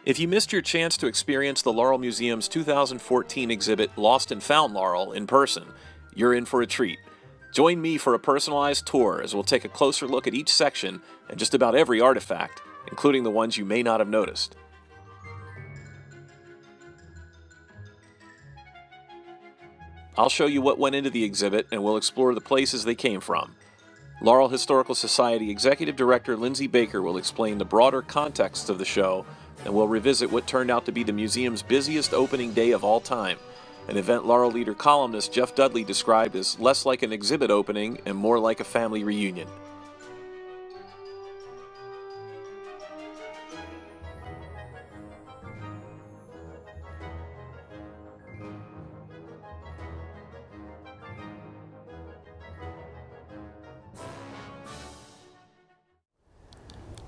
If you missed your chance to experience the Laurel Museum's 2014 exhibit Lost and Found Laurel in person, you're in for a treat. Join me for a personalized tour as we'll take a closer look at each section and just about every artifact, including the ones you may not have noticed. I'll show you what went into the exhibit and we'll explore the places they came from. Laurel Historical Society Executive Director Lindsay Baker will explain the broader context of the show, and we'll revisit what turned out to be the museum's busiest opening day of all time, an event Laurel Leader columnist Jeff Dudley described as less like an exhibit opening and more like a family reunion.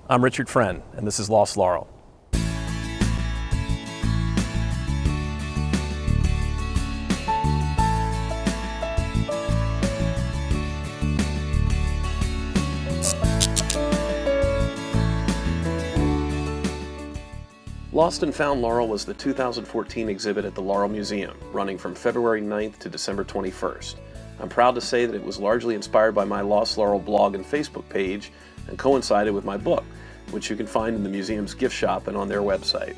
I'm Richard Friend, and this is Lost Laurel. Lost and Found Laurel was the 2014 exhibit at the Laurel Museum, running from February 9th to December 21st. I'm proud to say that it was largely inspired by my Lost Laurel blog and Facebook page and coincided with my book, which you can find in the museum's gift shop and on their website.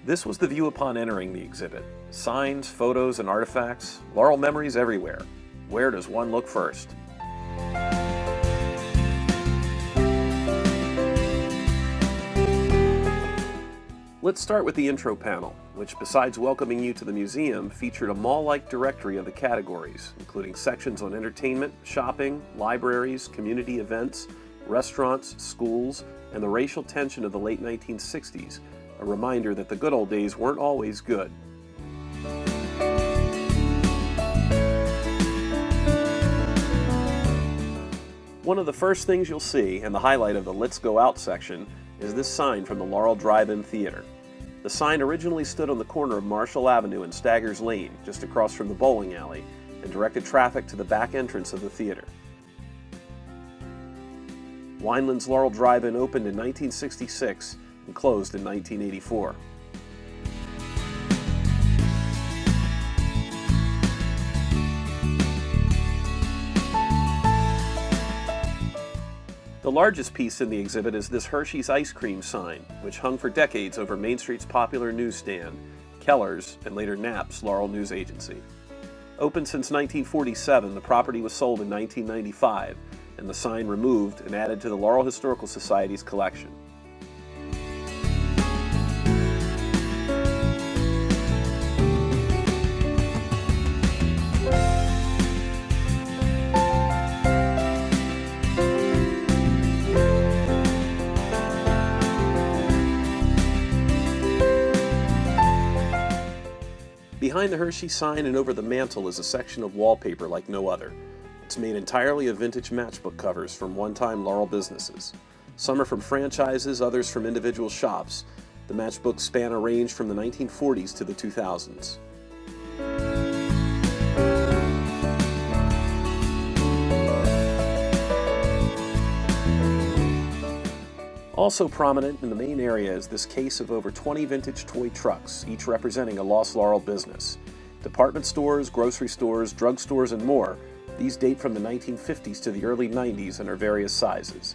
This was the view upon entering the exhibit. Signs, photos, and artifacts, Laurel memories everywhere. Where does one look first? Let's start with the intro panel, which besides welcoming you to the museum, featured a mall-like directory of the categories, including sections on entertainment, shopping, libraries, community events, restaurants, schools, and the racial tension of the late 1960s, a reminder that the good old days weren't always good. One of the first things you'll see, and the highlight of the Let's Go Out section, is this sign from the Laurel Drive-In Theater. The sign originally stood on the corner of Marshall Avenue and Staggers Lane, just across from the bowling alley, and directed traffic to the back entrance of the theater. Wineland's Laurel Drive-In opened in 1966 and closed in 1984. The largest piece in the exhibit is this Hershey's ice cream sign, which hung for decades over Main Street's popular newsstand, Keller's, and later Knapp's Laurel News Agency. Opened since 1947, the property was sold in 1995, and the sign removed and added to the Laurel Historical Society's collection. Behind the Hershey sign and over the mantel is a section of wallpaper like no other. It's made entirely of vintage matchbook covers from one-time Laurel businesses. Some are from franchises, others from individual shops. The matchbooks span a range from the 1940s to the 2000s. Also prominent in the main area is this case of over 20 vintage toy trucks, each representing a Lost Laurel business. Department stores, grocery stores, drugstores, and more, these date from the 1950s to the early 90s and are various sizes.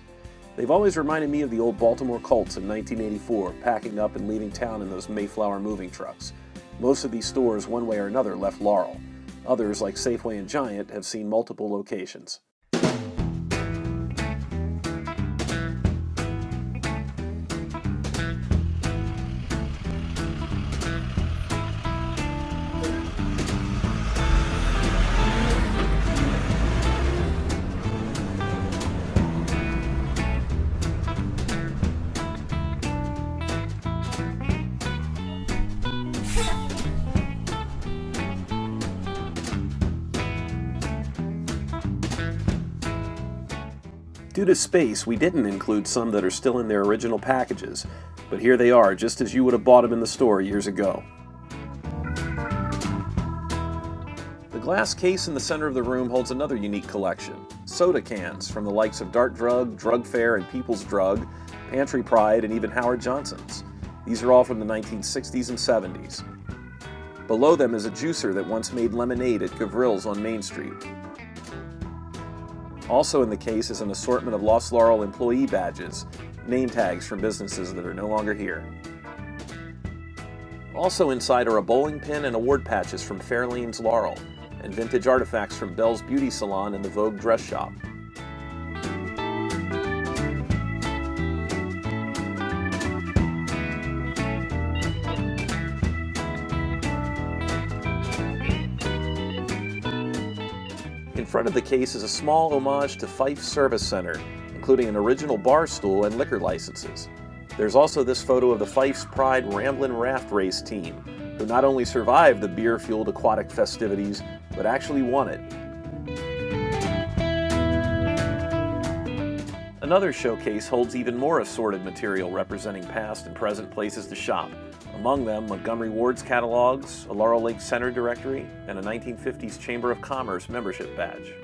They've always reminded me of the old Baltimore Colts in 1984, packing up and leaving town in those Mayflower moving trucks. Most of these stores, one way or another, left Laurel. Others, like Safeway and Giant, have seen multiple locations. Due to space, we didn't include some that are still in their original packages, but here they are, just as you would have bought them in the store years ago. The glass case in the center of the room holds another unique collection. soda cans from the likes of Dart Drug, Drug Fair, and People's Drug, Pantry Pride, and even Howard Johnson's. These are all from the 1960s and 70s. Below them is a juicer that once made lemonade at Gavrill's on Main Street. Also in the case is an assortment of Lost Laurel employee badges, name tags from businesses that are no longer here. Also inside are a bowling pin and award patches from Fairlane's Laurel, and vintage artifacts from Belle's Beauty Salon and the Vogue Dress Shop. In front of the case is a small homage to Fife Service Center, including an original bar stool and liquor licenses. There's also this photo of the Fife's Pride Ramblin' Raft Race team, who not only survived the beer-fueled aquatic festivities, but actually won it. Another showcase holds even more assorted material representing past and present places to shop. Among them, Montgomery Ward's catalogs, a Laurel Lake Center directory, and a 1950s Chamber of Commerce membership badge.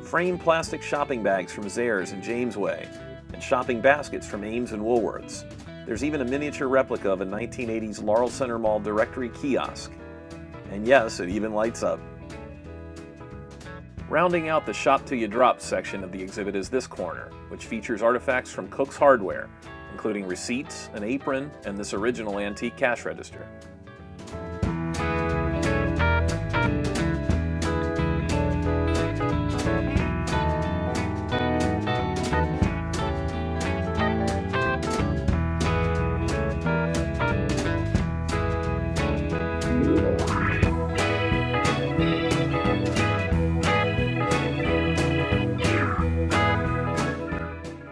Framed plastic shopping bags from Zayre's and Jamesway, and shopping baskets from Ames and Woolworths. There's even a miniature replica of a 1980s Laurel Center Mall directory kiosk. And yes, it even lights up. Rounding out the Shop Till You Drop section of the exhibit is this corner, which features artifacts from Cook's Hardware, including receipts, an apron, and this original antique cash register.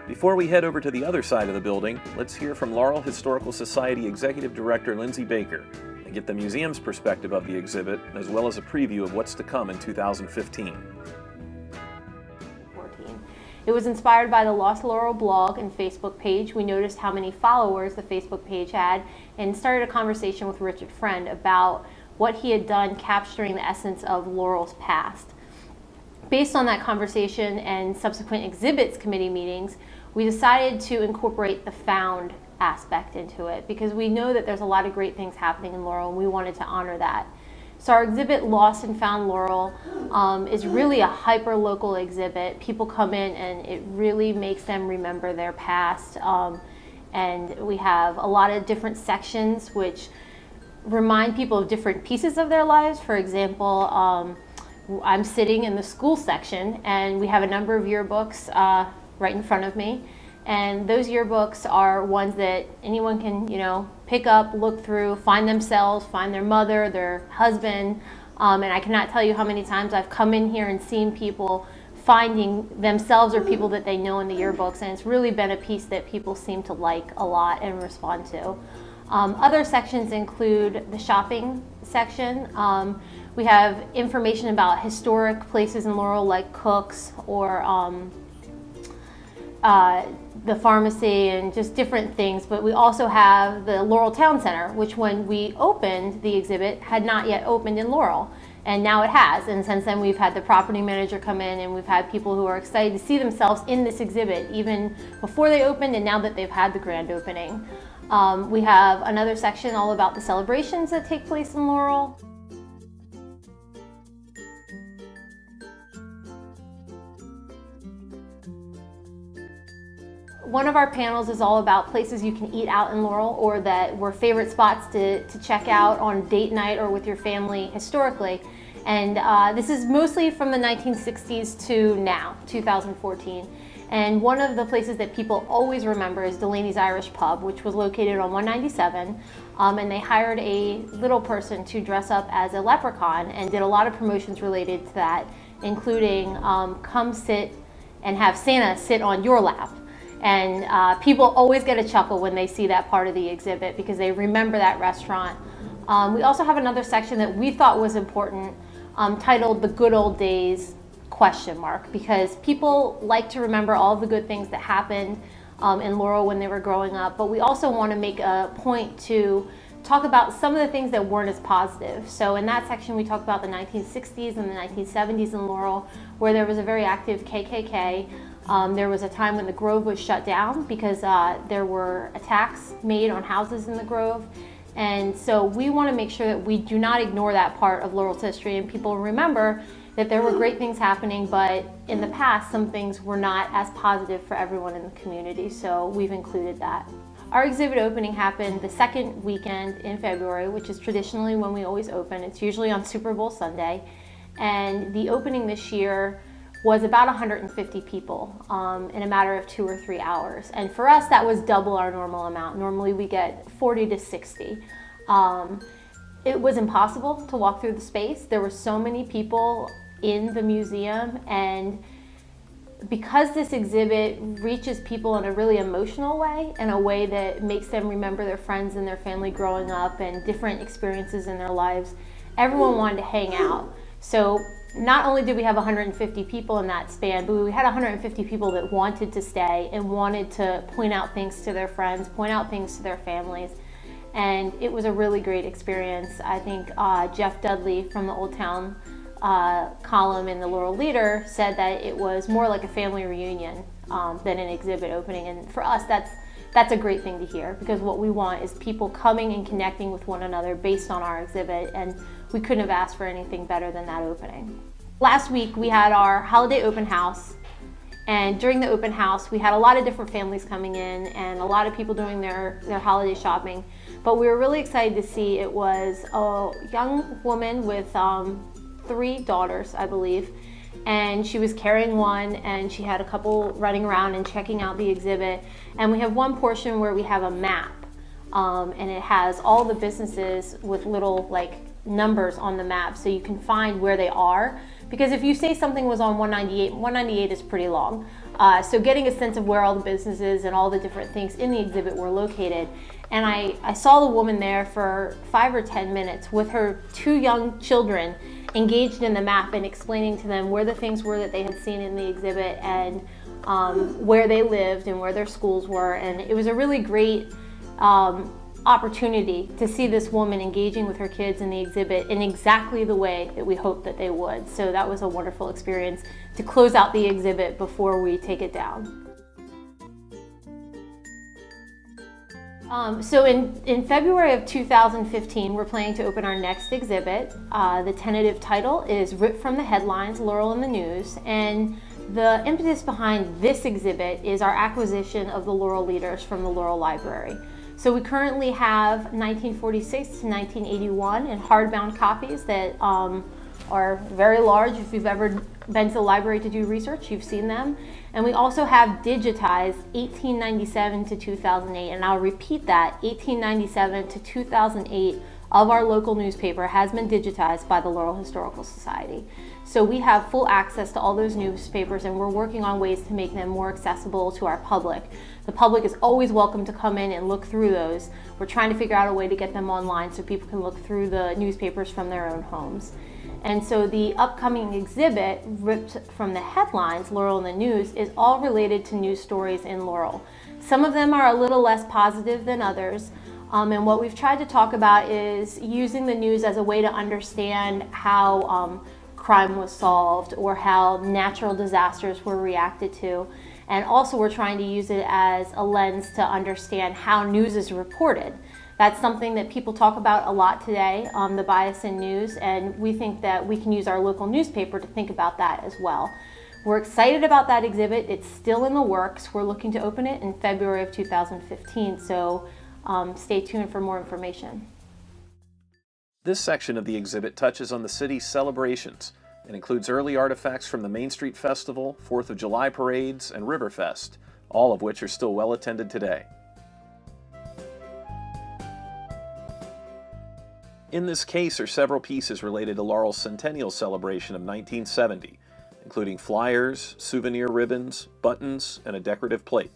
Before we head over to the other side of the building, let's hear from Laurel Historical Society Executive Director Lindsay Baker and get the museum's perspective of the exhibit, as well as a preview of what's to come in 2015. It was inspired by the Lost Laurel blog and Facebook page. We noticed how many followers the Facebook page had and started a conversation with Richard Friend about what he had done capturing the essence of Laurel's past. Based on that conversation and subsequent exhibits committee meetings, we decided to incorporate the found aspect into it because we know that there's a lot of great things happening in Laurel and we wanted to honor that. So our exhibit, Lost and Found Laurel, is really a hyper-local exhibit. People come in and it really makes them remember their past. And we have a lot of different sections which remind people of different pieces of their lives. For example, I'm sitting in the school section and we have a number of yearbooks right in front of me, and those yearbooks are ones that anyone can, pick up, look through, find themselves, find their mother, their husband, and I cannot tell you how many times I've come in here and seen people finding themselves or people that they know in the yearbooks, and it's really been a piece that people seem to like a lot and respond to. Other sections include the shopping section. We have information about historic places in Laurel like Cook's or the pharmacy and just different things, but we also have the Laurel Town Center, which when we opened the exhibit had not yet opened in Laurel, and now it has, and since then we've had the property manager come in and we've had people who are excited to see themselves in this exhibit even before they opened and now that they've had the grand opening. We have another section all about the celebrations that take place in Laurel. One of our panels is all about places you can eat out in Laurel or that were favorite spots to check out on date night or with your family historically. And this is mostly from the 1960s to now, 2014. And one of the places that people always remember is Delaney's Irish Pub, which was located on 197. And they hired a little person to dress up as a leprechaun and did a lot of promotions related to that, including come sit and have Santa sit on your lap. And people always get a chuckle when they see that part of the exhibit because they remember that restaurant. We also have another section that we thought was important titled The Good Old Days ? Because people like to remember all the good things that happened in Laurel when they were growing up, but we also want to make a point to talk about some of the things that weren't as positive. So in that section, we talk about the 1960s and the 1970s in Laurel, where there was a very active KKK. There was a time when the Grove was shut down because there were attacks made on houses in the Grove. And so we want to make sure that we do not ignore that part of Laurel's history, and people remember that there were great things happening, but in the past some things were not as positive for everyone in the community, so we've included that. Our exhibit opening happened the second weekend in February, which is traditionally when we always open. It's usually on Super Bowl Sunday, and the opening this year was about 150 people in a matter of 2 or 3 hours. And for us, that was double our normal amount. Normally we get 40 to 60. It was impossible to walk through the space. There were so many people in the museum, and because this exhibit reaches people in a really emotional way, in a way that makes them remember their friends and their family growing up and different experiences in their lives, everyone wanted to hang out. So not only did we have 150 people in that span, but we had 150 people that wanted to stay and wanted to point out things to their friends, point out things to their families. And it was a really great experience. I think Jeff Dudley from the Old Town column in the Laurel Leader said that it was more like a family reunion than an exhibit opening. And for us, that's a great thing to hear, because what we want is people coming and connecting with one another based on our exhibit, and we couldn't have asked for anything better than that opening. Last week we had our holiday open house, and during the open house we had a lot of different families coming in and a lot of people doing their holiday shopping, but we were really excited to see it was a young woman with 3 daughters, I believe, and she was carrying one, and she had a couple running around and checking out the exhibit. And we have one portion where we have a map, and it has all the businesses with little like numbers on the map, so you can find where they are, because if you say something was on 198 is pretty long. So getting a sense of where all the businesses and all the different things in the exhibit were located. And I saw the woman there for 5 or 10 minutes with her 2 young children engaged in the map and explaining to them where the things were that they had seen in the exhibit, and where they lived and where their schools were. And it was a really great opportunity to see this woman engaging with her kids in the exhibit in exactly the way that we hoped that they would. So that was a wonderful experience to close out the exhibit before we take it down. So in February of 2015, we're planning to open our next exhibit. The tentative title is Ripped from the Headlines, Laurel in the News. And the impetus behind this exhibit is our acquisition of the Laurel Leaders from the Laurel Library. So we currently have 1946 to 1981 in hardbound copies that are very large. If you've ever been to the library to do research, you've seen them. And we also have digitized 1897 to 2008, and I'll repeat that, 1897 to 2008 of our local newspaper has been digitized by the Laurel Historical Society. So we have full access to all those newspapers, and we're working on ways to make them more accessible to our public. The public is always welcome to come in and look through those. We're trying to figure out a way to get them online so people can look through the newspapers from their own homes. And so the upcoming exhibit, Ripped from the Headlines, Laurel in the News, is all related to news stories in Laurel. Some of them are a little less positive than others, and what we've tried to talk about is using the news as a way to understand how crime was solved or how natural disasters were reacted to. And also we're trying to use it as a lens to understand how news is reported. That's something that people talk about a lot today, the bias in news, and we think that we can use our local newspaper to think about that as well. We're excited about that exhibit. It's still in the works. We're looking to open it in February of 2015, so stay tuned for more information. This section of the exhibit touches on the city's celebrations and includes early artifacts from the Main Street Festival, 4th of July parades, and Riverfest, all of which are still well attended today. In this case are several pieces related to Laurel's centennial celebration of 1970, including flyers, souvenir ribbons, buttons, and a decorative plate.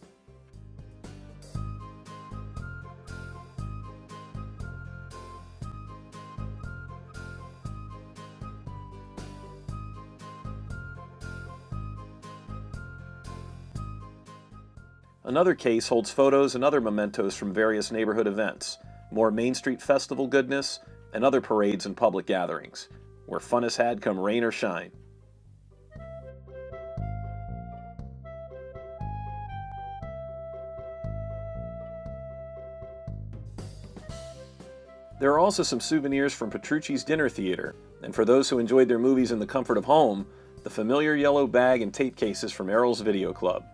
Another case holds photos and other mementos from various neighborhood events, more Main Street Festival goodness, and other parades and public gatherings, where fun is had come rain or shine. There are also some souvenirs from Petrucci's Dinner Theater, and for those who enjoyed their movies in the comfort of home, the familiar yellow bag and tape cases from Errol's Video Club.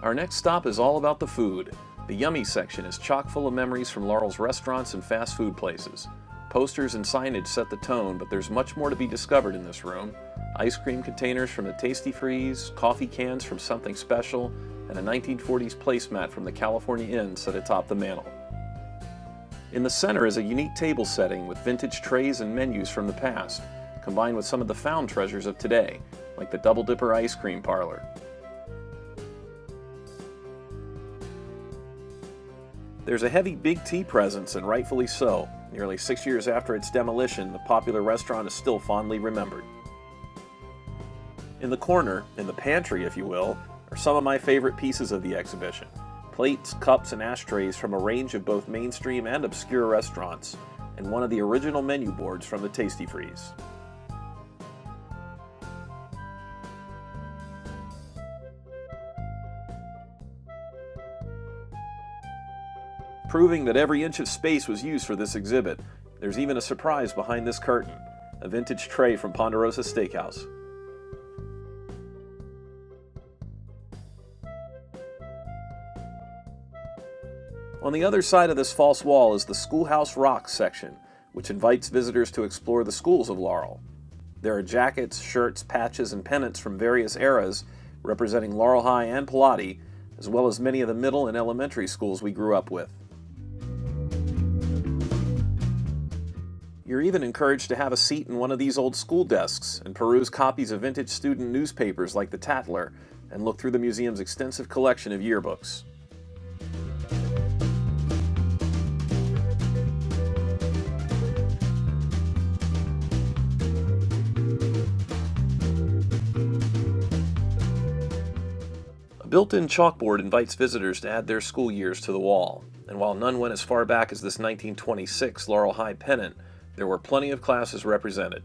Our next stop is all about the food. The Yummy section is chock full of memories from Laurel's restaurants and fast food places. Posters and signage set the tone, but there's much more to be discovered in this room. Ice cream containers from the Tasty Freeze, coffee cans from Something Special, and a 1940s placemat from the California Inn set atop the mantel. In the center is a unique table setting with vintage trays and menus from the past, combined with some of the found treasures of today, like the Double Dipper ice cream parlor. There's a heavy Big T presence, and rightfully so. Nearly 6 years after its demolition, the popular restaurant is still fondly remembered. In the corner, in the pantry if you will, are some of my favorite pieces of the exhibition. Plates, cups, and ashtrays from a range of both mainstream and obscure restaurants, and one of the original menu boards from the Tasty Freeze. Proving that every inch of space was used for this exhibit, there's even a surprise behind this curtain, a vintage tray from Ponderosa Steakhouse. On the other side of this false wall is the Schoolhouse Rocks section, which invites visitors to explore the schools of Laurel. There are jackets, shirts, patches, and pennants from various eras representing Laurel High and Pilati, as well as many of the middle and elementary schools we grew up with. You're even encouraged to have a seat in one of these old school desks and peruse copies of vintage student newspapers like the Tatler and look through the museum's extensive collection of yearbooks. A built-in chalkboard invites visitors to add their school years to the wall, and while none went as far back as this 1926 Laurel High pennant, there were plenty of classes represented.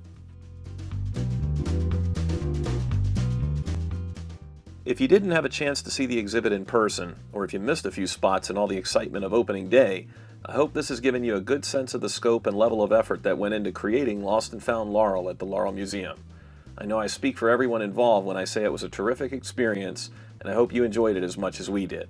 If you didn't have a chance to see the exhibit in person, or if you missed a few spots in all the excitement of opening day, I hope this has given you a good sense of the scope and level of effort that went into creating Lost and Found Laurel at the Laurel Museum. I know I speak for everyone involved when I say it was a terrific experience, and I hope you enjoyed it as much as we did.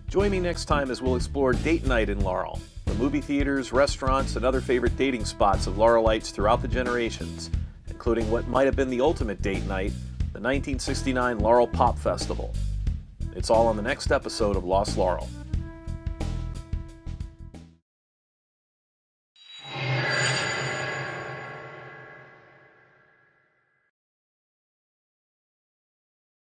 Join me next time as we'll explore date night in Laurel, the movie theaters, restaurants, and other favorite dating spots of Laurelites throughout the generations, including what might have been the ultimate date night, the 1969 Laurel Pop Festival. It's all on the next episode of Lost Laurel.